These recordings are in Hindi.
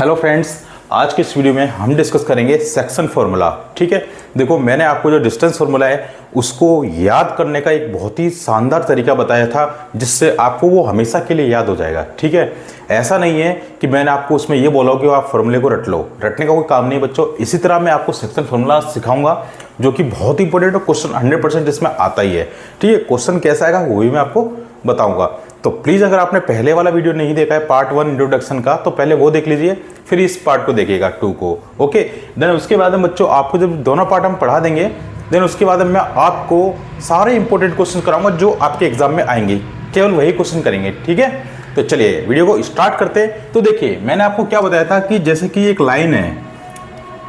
हेलो फ्रेंड्स, आज के इस वीडियो में हम डिस्कस करेंगे सेक्शन फार्मूला। ठीक है, देखो मैंने आपको जो डिस्टेंस फार्मूला है उसको याद करने का एक बहुत ही शानदार तरीका बताया था जिससे आपको वो हमेशा के लिए याद हो जाएगा। ठीक है, ऐसा नहीं है कि मैंने आपको उसमें ये बोला कि आप फार्मूले को रट लो, रटने का कोई काम नहीं बच्चों। इसी तरह मैं आपको सेक्शन फार्मूला सिखाऊंगा जो कि बहुत ही इंपॉर्टेंट है, क्वेश्चन 100% इसमें आता ही है। ठीक है, क्वेश्चन कैसा आएगा वो भी मैं आपको बताऊंगा। तो प्लीज़ अगर आपने पहले वाला वीडियो नहीं देखा है पार्ट 1 इंट्रोडक्शन का तो पहले वो देख लीजिए, फिर इस पार्ट को देखिएगा 2 को। ओके, देन उसके बाद में बच्चों आपको जब दोनों पार्ट हम पढ़ा देंगे देन उसके बाद मैं आपको सारे इंपॉर्टेंट क्वेश्चन कराऊंगा जो आपके एग्जाम में आएंगे, केवल वही क्वेश्चन करेंगे। ठीक है, तो चलिए वीडियो को स्टार्ट करते हैं। तो देखिए मैंने आपको क्या बताया था कि जैसे कि एक लाइन है,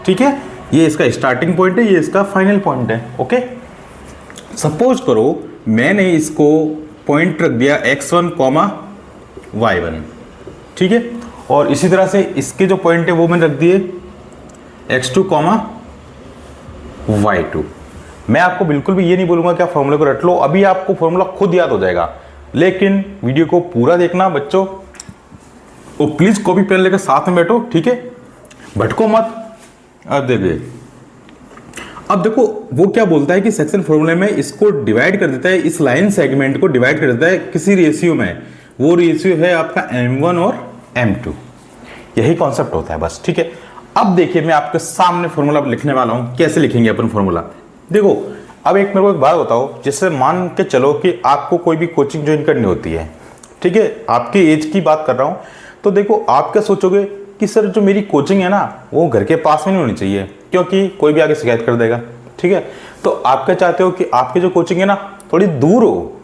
ठीक है, ये इसका स्टार्टिंग पॉइंट है, ये इसका फाइनल पॉइंट है। ओके, सपोज करो मैंने इसको पॉइंट रख दिया x1, y1, ठीक है, और इसी तरह से इसके जो पॉइंट है वो मैंने रख दिए x2, y2। मैं आपको बिल्कुल भी ये नहीं बोलूंगा कि आप फॉर्मूले को रट लो, अभी आपको फॉर्मूला खुद याद हो जाएगा, लेकिन वीडियो को पूरा देखना बच्चों। और प्लीज कॉपी पेन लेकर साथ में बैठो, ठीक है, भटको मत। अब देखो वो क्या बोलता है कि सेक्शन फॉर्मूले में इसको डिवाइड कर देता है, इस लाइन सेगमेंट को डिवाइड कर देता है किसी रेशियो में। वो रेशियो है आपका m1 और m2, यही कॉन्सेप्ट होता है बस। ठीक है, अब देखिए मैं आपके सामने फॉर्मूला लिखने वाला हूं, कैसे लिखेंगे अपन फॉर्मूला। देखो अब मेरे को एक बात बताओ, जैसे मान के चलो कि आपको कोई भी कोचिंग ज्वाइन करनी होती है, ठीक है, आपकी एज की बात कर रहा हूं, तो देखो आप क्या सोचोगे कि सर जो मेरी कोचिंग है ना वो घर के पास में नहीं होनी चाहिए क्योंकि कोई भी आगे शिकायत कर देगा। ठीक है, तो आप क्या चाहते हो कि आपकी जो कोचिंग है ना थोड़ी दूर हो,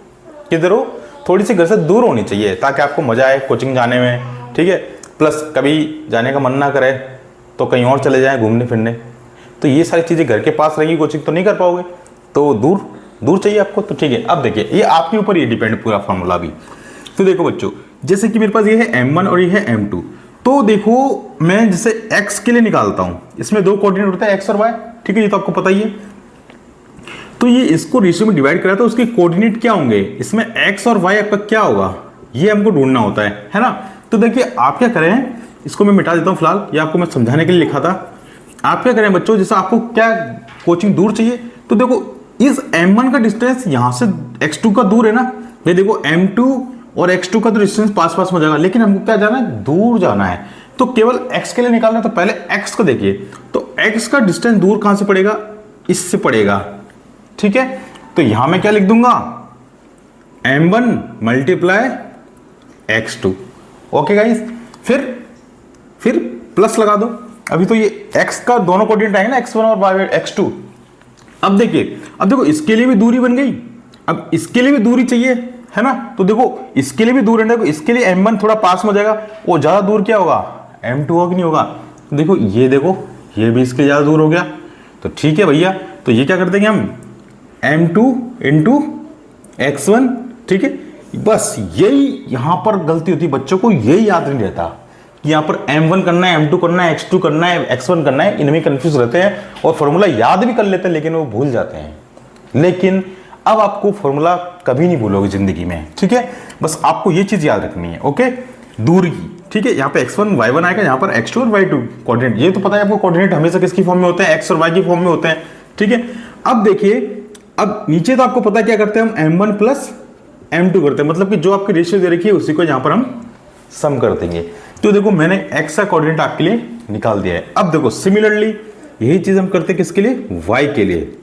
किधर हो, थोड़ी सी घर से दूर होनी चाहिए ताकि आपको मजा आए कोचिंग जाने में। ठीक है, प्लस कभी जाने का मन ना करे तो कहीं और चले जाएं घूमने फिरने। तो ये सारी चीज़ें घर के पास रहेगी कोचिंग तो नहीं कर पाओगे, तो दूर दूर चाहिए आपको। तो ठीक है, अब देखिए ये आपके ऊपर ये डिपेंड पूरा फॉर्मूला भी। तो देखो बच्चों, जैसे कि मेरे पास ये है m1 और ये है m2, तो देखो मैं जैसे x के लिए निकालता हूं, इसमें दो कोऑर्डिनेट होते हैं x और y। ठीक है, ये तो आपको पता ही है। तो ये इसको रेशियो में डिवाइड करा तो उसके कोऑर्डिनेट क्या होंगे, इसमें x और y आपका क्या होगा, ये हमको ढूंढना होता है ना। तो देखिए आप क्या करें, इसको मैं मिटा देता हूं फिलहाल, ये आपको मैं समझाने के लिए लिखा था। आप क्या करें बच्चों, जैसे आपको क्या कोचिंग दूर चाहिए, तो देखो इस m1 का डिस्टेंस यहां से x2 का दूर है ना, ये देखो m2 और x2 का तो डिस्टेंस पास पास हो जाएगा, लेकिन हमको क्या जाना है, दूर जाना है। तो केवल x के लिए निकालना है, तो पहले x को देखिए, तो x का डिस्टेंस दूर कहां से पड़ेगा, इससे पड़ेगा। ठीक है, तो यहां मैं क्या लिख दूंगा, m1 multiply x2। Okay guys, फिर प्लस लगा दो। अभी तो ये x का दोनों कोऑर्डिनेट आएंगे ना, x1 और x2। अब देखिए, अब देखो इसके लिए भी दूरी बन गई, अब इसके लिए भी दूरी चाहिए है ना। तो देखो इसके लिए भी दूर है, देखो इसके लिए m1 थोड़ा पास में हो जाएगा, वो ज्यादा दूर क्या होगा, m2 होगा कि नहीं होगा। तो देखो ये भी इसके ज्यादा दूर हो गया, तो ठीक है भैया, तो ये क्या कर देंगे हम, m2 इंटू x1। ठीक है, बस यही यहां पर गलती होती है बच्चों को, यही याद नहीं रहता कि यहाँ पर m1 करना है, m2 करना है, x2 करना है, x1 करना है, इनमें कंफ्यूज रहते हैं और फॉर्मूला याद भी कर लेते हैं लेकिन वो भूल जाते हैं। लेकिन अब आपको फॉर्मूला कभी नहीं भूलोगे जिंदगी में। ठीक है, बस आपको ये चीज याद रखनी है। ओके, दूर की। ठीक है, यहाँ पे x1 y1 आएगा, यहाँ पर x2 और y2 कोऑर्डिनेट, ये तो पता है आपको कोऑर्डिनेट हमेशा किसकी फॉर्म में होते हैं, x और y की फॉर्म में होते हैं। ठीक है, अब देखिए, अब नीचे तो आपको पता क्या करते हैं हम, m1 प्लस m2 करते हैं, मतलब कि जो आपकी रेशियो दे रखी है उसी को यहाँ पर हम सम कर देंगे। तो देखो मैंने x का कोऑर्डिनेट आपके लिए निकाल दिया है। अब देखो सिमिलरली यही चीज हम करते हैं किसके लिए, y के लिए।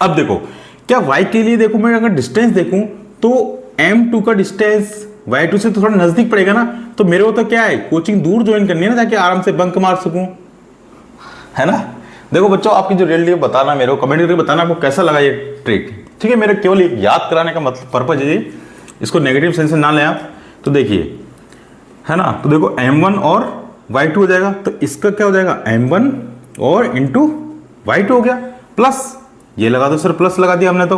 अब देखो क्या y के लिए, देखो मैं अगर डिस्टेंस देखूं तो m2 का डिस्टेंस y2 से तो थोड़ा नजदीक पड़ेगा ना, तो मेरे को तो क्या है, कोचिंग दूर ज्वाइन करनी है ना ताकि आराम से बंक मार सकूं, है ना। देखो बच्चों आपकी जो रियलिटी बताना, मेरे को कमेंट करके बताना आपको कैसा लगा ये ट्रिक। ठीक है, मेरे केवल याद कराने का मतलब पर्पज है, इसको नेगेटिव सेंस में ना लें आप। तो देखिए है ना, तो देखो m1 और y2 हो जाएगा, तो इसका क्या हो जाएगा, m1 और इंटू y2 हो गया, प्लस ये लगा दो सर, प्लस लगा दिया हमने तो।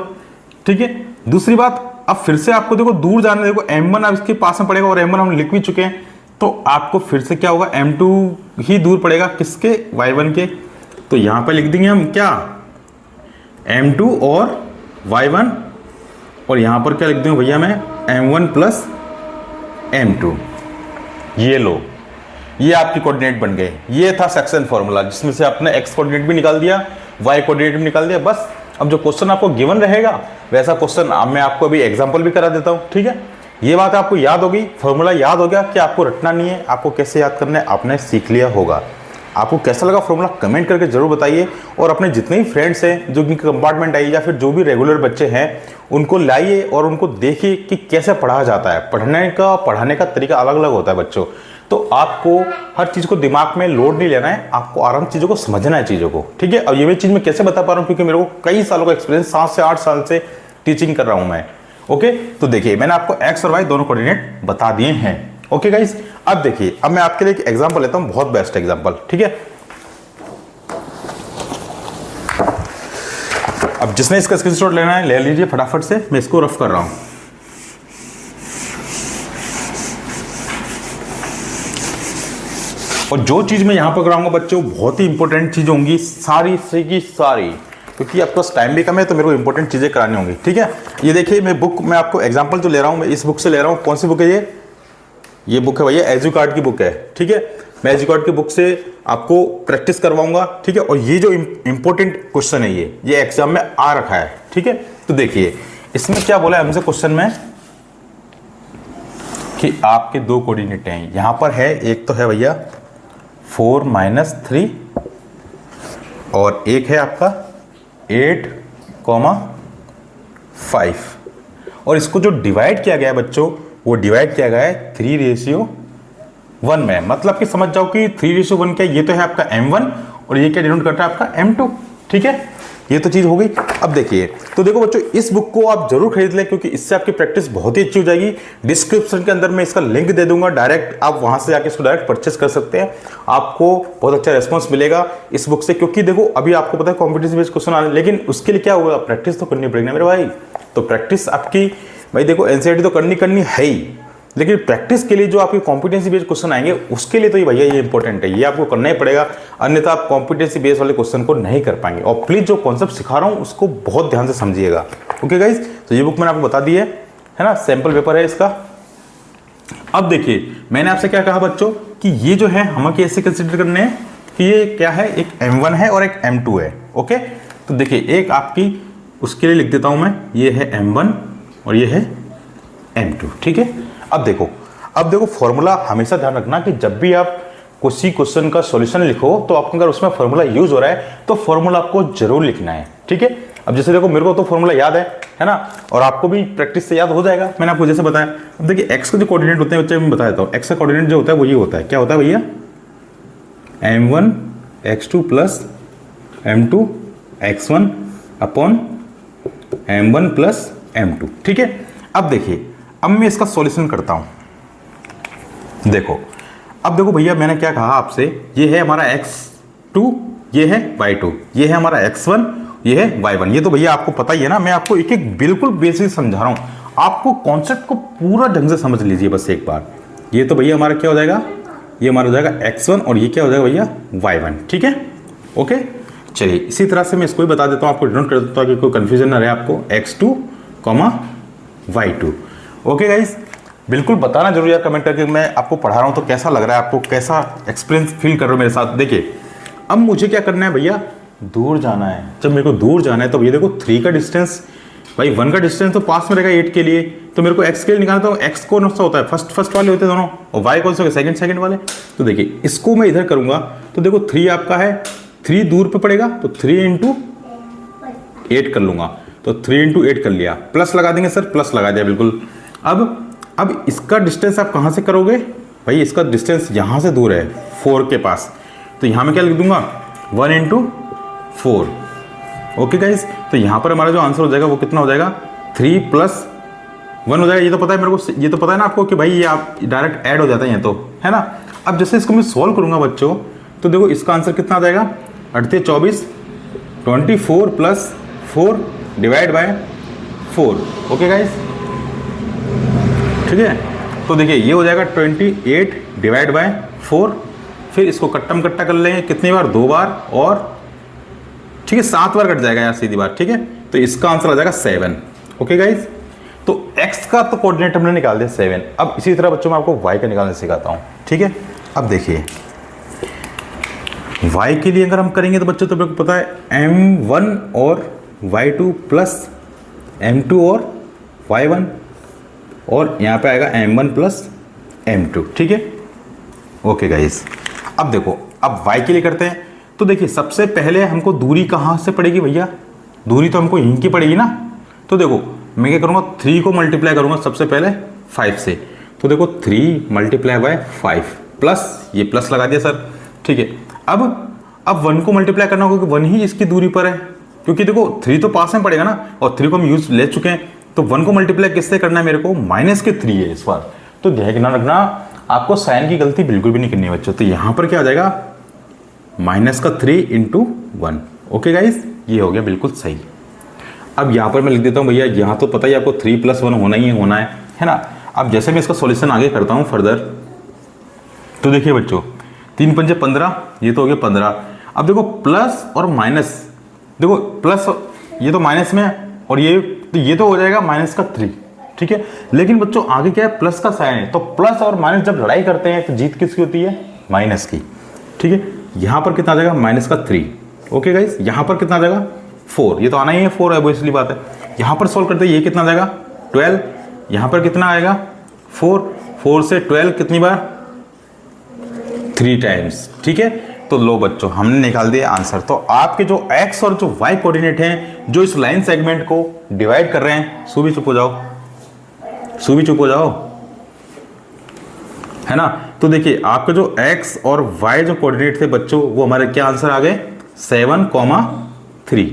ठीक है, दूसरी बात, अब फिर से आपको देखो दूर जाना, देखो m1 अब इसके पास में पड़ेगा और m1 हम लिख भी चुके हैं, तो आपको फिर से क्या होगा, m2 ही दूर पड़ेगा किसके, y1 के। तो यहां पर लिख देंगे हम क्या, m2 और y1, और यहां पर क्या लिख दूंगा भैया मैं, m1 प्लस m2। ये लो, ये आपकी कोऑर्डिनेट बन गए। ये था सेक्शन फॉर्मूला जिसमें से आपने एक्स कोऑर्डिनेट भी निकाल दिया, वाई कोऑर्डिनेट भी निकाल दिया। बस अब जो क्वेश्चन आपको गिवन रहेगा वैसा क्वेश्चन मैं आपको अभी एग्जांपल भी करा देता हूँ, ठीक है। ये बात आपको याद होगी, फॉर्मूला याद हो गया कि आपको रटना नहीं है, आपको कैसे याद करना है आपने सीख लिया होगा। आपको कैसा लगा फॉर्मूला कमेंट करके जरूर बताइए, और अपने जितने भी फ्रेंड्स हैं जो कि कंपार्टमेंट आई या फिर जो भी रेगुलर बच्चे हैं उनको लाइए और उनको देखिए कि कैसे पढ़ा जाता है। पढ़ाने का तरीका अलग अलग होता है बच्चों, तो आपको हर चीज़ को दिमाग में लोड नहीं लेना है, आपको आराम चीज़ों को समझना है चीज़ों को, ठीक है। अब ये चीज़ मैं कैसे बता पा रहा हूँ, क्योंकि मेरे को कई सालों का एक्सपीरियंस, 7 से 8 साल से टीचिंग कर रहा हूँ मैं। ओके, तो देखिए मैंने आपको एक्स और वाई दोनों कोऑर्डिनेट बता दिए हैं। ओके गाइस, अब देखिए, अब मैं आपके लिए एक एग्जांपल लेता हूँ, बहुत बेस्ट एग्जांपल, ठीक है। अब जिसने इसका स्क्रीनशॉट लेना है ले लीजिए फटाफट से, मैं इसको रफ कर रहा हूं। और जो चीज मैं यहां पर कराऊंगा बच्चों बहुत ही इंपॉर्टेंट चीज होंगी, सारी से की सारी, क्योंकि आपके पास टाइम भी कम है तो मेरे को इंपॉर्टेंट चीजें करानी होंगी, ठीक है। ये देखिए मैं आपको एग्जांपल जो ले रहा हूं, मैं इस बुक से ले रहा हूं। कौन सी बुक है ये बुक है भैया एजुकार्ड की बुक है, ठीक है। मैं एजुकार्ड की बुक से आपको प्रैक्टिस करवाऊंगा, ठीक है। और ये जो इंपॉर्टेंट क्वेश्चन है ये एग्जाम में आ रखा है, ठीक है। तो देखिए इसमें क्या बोला है हमसे क्वेश्चन में कि आपके दो कोऑर्डिनेट हैं, यहां पर है एक तो है भैया 4 - 3 और एक है आपका 8, 5। और इसको जो डिवाइड किया गया है बच्चों, वो डिवाइड किया गया है 3:1 में। मतलब कि समझ जाओ कि 3:1 क्या, ये तो है आपका M1 और ये क्या डिनोट करता है आपका M2, ठीक है। ये तो चीज हो गई। अब देखिए, तो देखो बच्चों इस बुक को आप जरूर खरीद लें, क्योंकि इससे आपकी प्रैक्टिस बहुत ही अच्छी हो जाएगी। डिस्क्रिप्शन के अंदर मैं इसका लिंक दे दूंगा, डायरेक्ट आप वहां से जाके इसको डायरेक्ट परचेस कर सकते हैं। आपको बहुत अच्छा रेस्पॉन्स मिलेगा इस बुक से, क्योंकि देखो अभी आपको पता है कॉम्पिटिटिव बेस्ड क्वेश्चन आने, लेकिन उसके लिए क्या होगा, प्रैक्टिस तो करनी पड़ेगी ना मेरे भाई। तो प्रैक्टिस आपकी भाई देखो एनसीईआरटी तो करनी है ही, लेकिन प्रैक्टिस के लिए जो आपके कॉम्पिटेंसी बेस्ड क्वेश्चन आएंगे उसके लिए तो ये भैया ये इंपॉर्टेंट है, ये आपको करना ही पड़ेगा, अन्यथा आप कॉम्पिटेंसी बेस्ड वाले क्वेश्चन को नहीं कर पाएंगे। और प्लीज जो कॉन्सेप्ट सिखा रहा हूँ उसको बहुत ध्यान से समझिएगा। ओके गाइज, तो ये बुक मैंने आपको बता दी है ना, सैंपल पेपर है इसका। अब देखिए मैंने आपसे क्या कहा बच्चों कि ये जो है हमें कैसे कंसिडर करने हैं कि ये क्या है, एक M1 है और एक M2 है। ओके, तो देखिए एक आपकी उसके लिए लिख देता हूं मैं, ये है M1 और ये है M2, ठीक है। अब देखो फॉर्मूला हमेशा ध्यान रखना कि जब भी आप किसी क्वेश्चन का सॉल्यूशन लिखो तो आपको अगर उसमें फॉर्मूला यूज हो रहा है तो फॉर्मूला आपको जरूर लिखना है, ठीक है। अब जैसे देखो मेरे को तो फॉर्मूला याद है ना, और आपको भी प्रैक्टिस से याद हो जाएगा, मैंने आपको जैसे बताया। अब देखिए एक्स के जो कोऑर्डिनेट होते हैं बच्चे मैं बता देता हूँ। एक्स का कोऑर्डिनेट जो होता है वो ये होता है, क्या होता है भैया, M1 x2 plus M2 x1 upon M1 plus M2, ठीक है। अब देखिए अब मैं इसका सॉल्यूशन करता हूं। अब देखो भैया मैंने क्या कहा आपसे, ये है हमारा x2, ये है y2, ये है हमारा x1, ये है y1। ये तो भैया आपको पता ही है ना, मैं आपको एक एक बिल्कुल बेसिक समझा रहा हूं, आपको कॉन्सेप्ट को पूरा ढंग से समझ लीजिए बस एक बार। ये तो भैया हमारा क्या हो जाएगा, ये हमारा हो जाएगा x1 और ये क्या हो जाएगा भैया y1, ठीक है। ओके चलिए इसी तरह से मैं इसको भी बता देता हूँ, आपको डिनोट कर देता हूँ ताकि कोई कंफ्यूजन ना रहे आपको, x2, y2। ओके गाइस, बिल्कुल बताना जरूर यार कमेंट करके मैं आपको पढ़ा रहा हूँ तो कैसा लग रहा है आपको, कैसा एक्सपीरियंस फील कर रहे हो मेरे साथ। देखिए अब मुझे क्या करना है भैया, दूर जाना है। जब मेरे को दूर जाना है तो ये देखो 3 का डिस्टेंस, भाई 1 का डिस्टेंस तो पास में रहेगा 8 के लिए, तो मेरे को x के लिए निकालना, तो x कौन सा होता है, फर्स्ट वाले होते हैं दोनों, और y कौन सा होगा, सेकंड वाले। तो देखिए इसको मैं इधर करूंगा तो देखो 3 आपका है, 3 दूर पे पड़ेगा तो 3 × 8 कर लूंगा, तो 3 × 8 कर लिया, प्लस लगा देंगे सर, प्लस लगा दिया बिल्कुल। अब इसका डिस्टेंस आप कहाँ से करोगे भाई, इसका डिस्टेंस यहाँ से दूर है 4 के पास, तो यहाँ में क्या लिख दूंगा 1 × 4। ओके गाइस, तो यहाँ पर हमारा जो आंसर हो जाएगा वो कितना हो जाएगा, 3 + 1 हो जाएगा। ये तो पता है मेरे को, ये तो पता है ना आपको कि भाई ये आप डायरेक्ट ऐड हो जाता है ये तो, है ना। अब जैसे इसको मैं सॉल्व करूँगा बच्चों तो देखो इसका आंसर कितना आ जाएगा, 24 + 4 डिवाइड बाय 4। ओके गाइस, ठीक है। तो देखिए ये हो जाएगा 28 डिवाइड बाय 4, फिर इसको कट्टा कर लेंगे कितनी बार, 2 बार, और ठीक है 7 बार कट जाएगा यार सीधी बार, ठीक है। तो इसका आंसर आ जाएगा 7। ओके गाइज, तो x का तो कोऑर्डिनेट हमने निकाल दिया 7। अब इसी तरह बच्चों मैं आपको y का निकालने सिखाता हूँ, ठीक है। अब देखिए y के लिए अगर हम करेंगे तो बच्चों तो मेरे को पता है m1 और y2 प्लस m2 और y1, और यहाँ पे आएगा m1 प्लस m2, ठीक है। ओके गाइस, अब देखो अब y के लिए करते हैं। तो देखिए सबसे पहले हमको दूरी कहाँ से पड़ेगी भैया, दूरी तो हमको यहीं की पड़ेगी ना। तो देखो मैं क्या करूँगा, 3 को मल्टीप्लाई करूँगा सबसे पहले 5 से। तो देखो 3 मल्टीप्लाई बाय 5 प्लस ये प्लस लगा दिया सर, ठीक है। अब 1 को मल्टीप्लाई करना होगा क्योंकि 1 ही इसकी दूरी पर है, क्योंकि देखो 3 तो पास में पड़ेगा ना, और 3 को हम यूज ले चुके हैं। तो 1 को मल्टीप्लाई किससे करना है मेरे को, माइनस के 3 है इस बार। तो ध्यान रखना आपको साइन की गलती बिल्कुल भी नहीं करनी है बच्चों। तो यहाँ पर क्या आ जाएगा, माइनस का 3 इंटू 1। ओके गाइस, ये हो गया बिल्कुल सही। अब यहाँ पर मैं लिख देता हूँ भैया, यहाँ तो पता ही आपको 3 + 1 होना ही है ना। अब जैसे मैं इसका सॉल्यूशन आगे करता हूँ फर्दर, तो देखिए बच्चों 3 × 5 = 15, ये तो हो गया 15। अब देखो प्लस और माइनस, देखो प्लस ये तो माइनस में है, और ये तो हो जाएगा माइनस का 3, ठीक है। लेकिन बच्चों आगे क्या है, प्लस का साइन है, तो प्लस और माइनस जब लड़ाई करते हैं तो जीत किसकी होती है, माइनस की, ठीक है। यहाँ पर कितना आ जाएगा, माइनस का 3। ओके गाइस, यहाँ पर कितना आ जाएगा, 4, ये तो आना ही है, 4 है वो इसलिए बात है। यहाँ पर सोल्व करते हैं, ये कितना आ जाएगा 12, यहाँ पर कितना आएगा 4 से 12 कितनी बार, 3 टाइम्स, ठीक है। तो लो बच्चों हमने निकाल दिया आंसर। तो आपके जो x और जो y कोऑर्डिनेट हैं जो इस लाइन सेगमेंट को डिवाइड कर रहे हैं, सू भी चुप हो जाओ, सू भी चुप हो जाओ, है ना। तो देखिए आपके जो x और y जो कोऑर्डिनेट थे बच्चों, वो हमारे क्या आंसर आ गए, 7,3।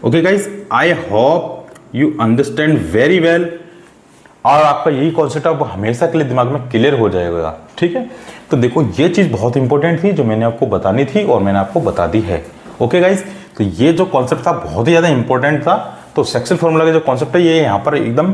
Okay guys, I hope you understand very well, और आपका यही कॉन्सेप्ट अब हमेशा के लिए दिमाग में क्लियर हो जाएगा, ठीक है। तो देखो ये चीज़ बहुत इंपॉर्टेंट थी जो मैंने आपको बतानी थी, और मैंने आपको बता दी है। ओके गाइस, तो ये जो कॉन्सेप्ट था बहुत ही ज़्यादा इंपॉर्टेंट था। तो सेक्शन फॉर्मूला का जो कॉन्सेप्ट है ये यहाँ पर एकदम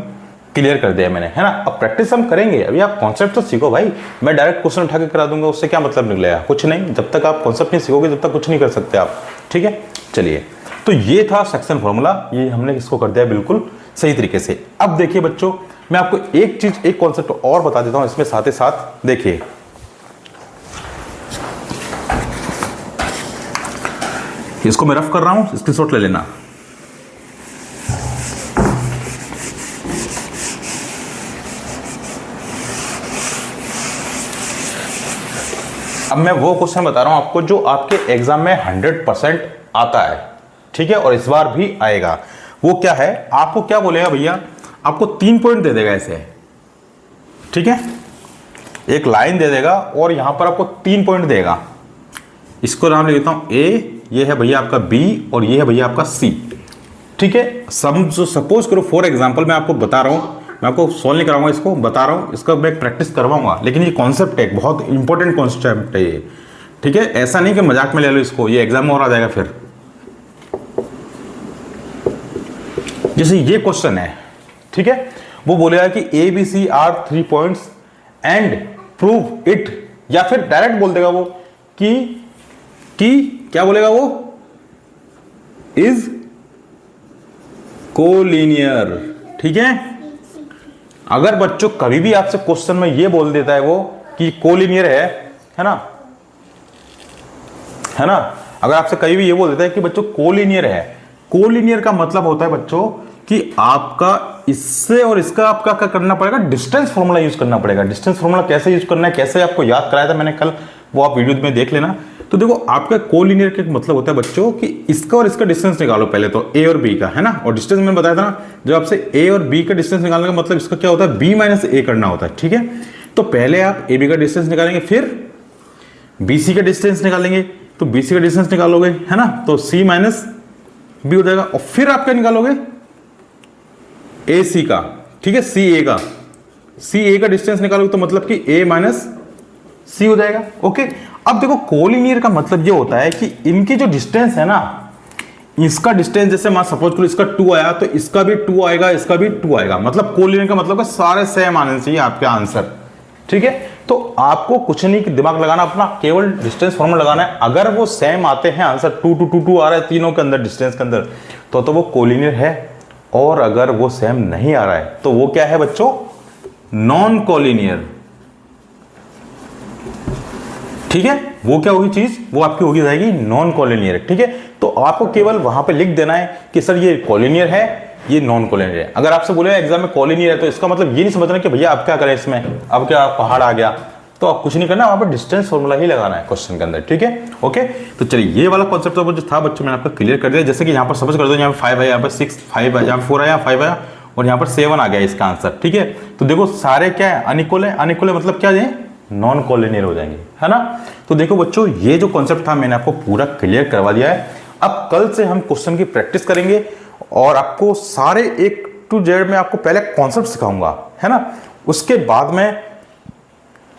क्लियर कर दिया मैंने, है ना। अब प्रैक्टिस हम करेंगे, अभी आप कॉन्सेप्ट तो सीखो भाई, मैं डायरेक्ट क्वेश्चन उठा के करा दूंगा, उससे क्या मतलब निकलेगा, कुछ नहीं। जब तक आप कॉन्सेप्ट नहीं सीखोगे तब तक कुछ नहीं कर सकते आप, ठीक है। चलिए, तो ये था सेक्शन फॉर्मूला, ये हमने इसको कर दिया बिल्कुल सही तरीके से। अब देखिए बच्चों, मैं आपको एक चीज, एक कॉन्सेप्ट और बता देता हूं इसमें साथ ही साथ। देखिए इसको मैं रफ कर रहा हूं, स्क्रीनशॉट ले लेना। अब मैं वो क्वेश्चन बता रहा हूं आपको जो आपके एग्जाम में 100% आता है, ठीक है, और इस बार भी आएगा। वो क्या है, आपको क्या बोलेगा भैया, आपको 3 पॉइंट दे देगा ऐसे, ठीक है, एक लाइन दे देगा और यहां पर आपको 3 पॉइंट देगा। इसको नाम ले लेता हूं ए, ये है भैया आपका बी, और ये है भैया आपका सी, ठीक है। सपोज करो फॉर एग्जांपल मैं आपको बता रहा हूं, मैं आपको सॉल्व नहीं कराऊंगा, इसको बता रहा हूं, इसका मैं प्रैक्टिस करवाऊंगा, लेकिन ये कॉन्सेप्ट है, बहुत इंपॉर्टेंट कॉन्सेप्ट है ये, ठीक है। ऐसा नहीं कि मजाक में ले लो इसको, ये एग्जाम में और आ जाएगा फिर। जैसे ये क्वेश्चन है, ठीक है, वो बोलेगा कि A B C are 3 points and prove it, या फिर डायरेक्ट बोल देगा वो कि क्या बोलेगा वो, इज कोलिनियर, ठीक है। अगर बच्चों कभी भी आपसे क्वेश्चन में ये बोल देता है वो कि कोलिनियर है ना, अगर आपसे कभी भी ये बोल देता है कि बच्चों कोलिनियर है, कोलिनियर का मतलब होता है बच्चों कि आपका इससे और इसका आपका क्या करना पड़ेगा, डिस्टेंस फॉर्मूला यूज करना पड़ेगा। डिस्टेंस फॉर्मूला कैसे यूज करना है, कैसे आपको याद कराया था मैंने कल, वो आप वीडियो में देख लेना। तो देखो आपका कोलिनियर का मतलब होता है बच्चों कि इसका और इसका डिस्टेंस निकालो पहले तो, ए और बी का, है ना। और डिस्टेंस मैंने बताया था ना, जब आपसे ए और बी का डिस्टेंस निकालने का मतलब इसका क्या होता है, बी माइनस ए करना होता है, ठीक है। तो पहले आप ए बी का डिस्टेंस निकालेंगे, फिर बी सी का डिस्टेंस निकालेंगे, तो बी सी का डिस्टेंस निकालोगे, है ना, तो सी माइनस बी हो जाएगा, और फिर आप क्या निकालोगे, ए सी का, ठीक है, सी ए का, सी ए का डिस्टेंस निकालोगे तो मतलब कि ए माइनस सी हो जाएगा। ओके, अब देखो कोलिनियर का मतलब ये होता है कि इनकी जो डिस्टेंस है ना, इसका डिस्टेंस जैसे मान सपोज करो इसका 2 आया तो इसका भी 2 आएगा, इसका भी 2 आएगा, मतलब कोलिनियर का मतलब सारे सेम आने चाहिए आपके आंसर, ठीक है। तो आपको कुछ नहीं कि दिमाग लगाना अपना, केवल डिस्टेंस फॉर्मूला लगाना है। अगर वो सेम आते हैं आंसर, 2 2 2 2 आ रहा है तीनों के अंदर, डिस्टेंस के अंदर, तो वो कोलिनियर है। और अगर वो सेम नहीं आ रहा है तो वो क्या है बच्चों, नॉन कोलिनियर। ठीक है, वो क्या होगी चीज, वो आपकी होगी जाएगी नॉन कॉलिनियर। ठीक है, तो आपको केवल वहां पे लिख देना है कि सर ये कॉलिनियर है, ये नॉन कॉलिनियर है। अगर आपसे बोले एग्जाम में कॉलिनियर है तो इसका मतलब ये नहीं समझना कि भैया आप क्या करें इसमें, अब क्या पहाड़ आ गया, तो आप कुछ नहीं करना, वहां पर डिस्टेंस फॉर्मूला ही लगाना है क्वेश्चन के अंदर। ठीक है, ओके। तो चलिए ये वाला कॉन्सेप्ट तो जो था बच्चों मैंने आपको क्लियर कर दिया। जैसे कि यहाँ पर सपोज कर दो, यहाँ पे 5 है, यहाँ पे 6 5 है, यहाँ पे 4 है, यहाँ 5 है और यहाँ पर 7 आ गया इसका आंसर। ठीक है, तो देखो सारे क्या है, अनइक्वल है। अनइक्वल है मतलब क्या है, नॉन कॉलिनियर हो जाएंगे, है ना। तो देखो बच्चों ये जो कॉन्सेप्ट था मैंने आपको पूरा क्लियर करवा दिया है। अब कल से हम क्वेश्चन की प्रैक्टिस करेंगे और आपको सारे A to Z में आपको पहले कॉन्सेप्ट सिखाऊंगा, है ना। उसके बाद में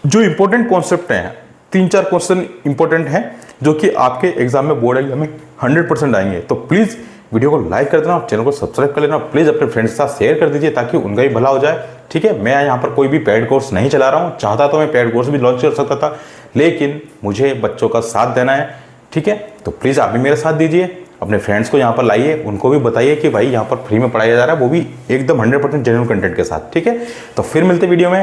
जो इंपॉर्टेंट कॉन्सेप्ट हैं, 3-4 क्वेश्चन इंपॉर्टेंट हैं जो कि आपके एग्जाम में, बोर्ड एग्जाम में 100% आएंगे। तो प्लीज वीडियो को लाइक कर देना और चैनल को सब्सक्राइब कर लेना। प्लीज अपने फ्रेंड्स के साथ शेयर कर दीजिए ताकि उनका भी भला हो जाए। ठीक है, मैं यहाँ पर कोई भी पेड कोर्स नहीं चला रहा हूँ, चाहता तो मैं पेड कोर्स भी लॉन्च कर सकता था, लेकिन मुझे बच्चों का साथ देना है। ठीक है, तो प्लीज आप भी मेरा साथ दीजिए, अपने फ्रेंड्स को यहाँ पर लाइए, उनको भी बताइए कि भाई यहाँ पर फ्री में पढ़ाया जा रहा है, वो भी एकदम 100% जेन्युइन कंटेंट के साथ। ठीक है, तो फिर मिलते वीडियो में।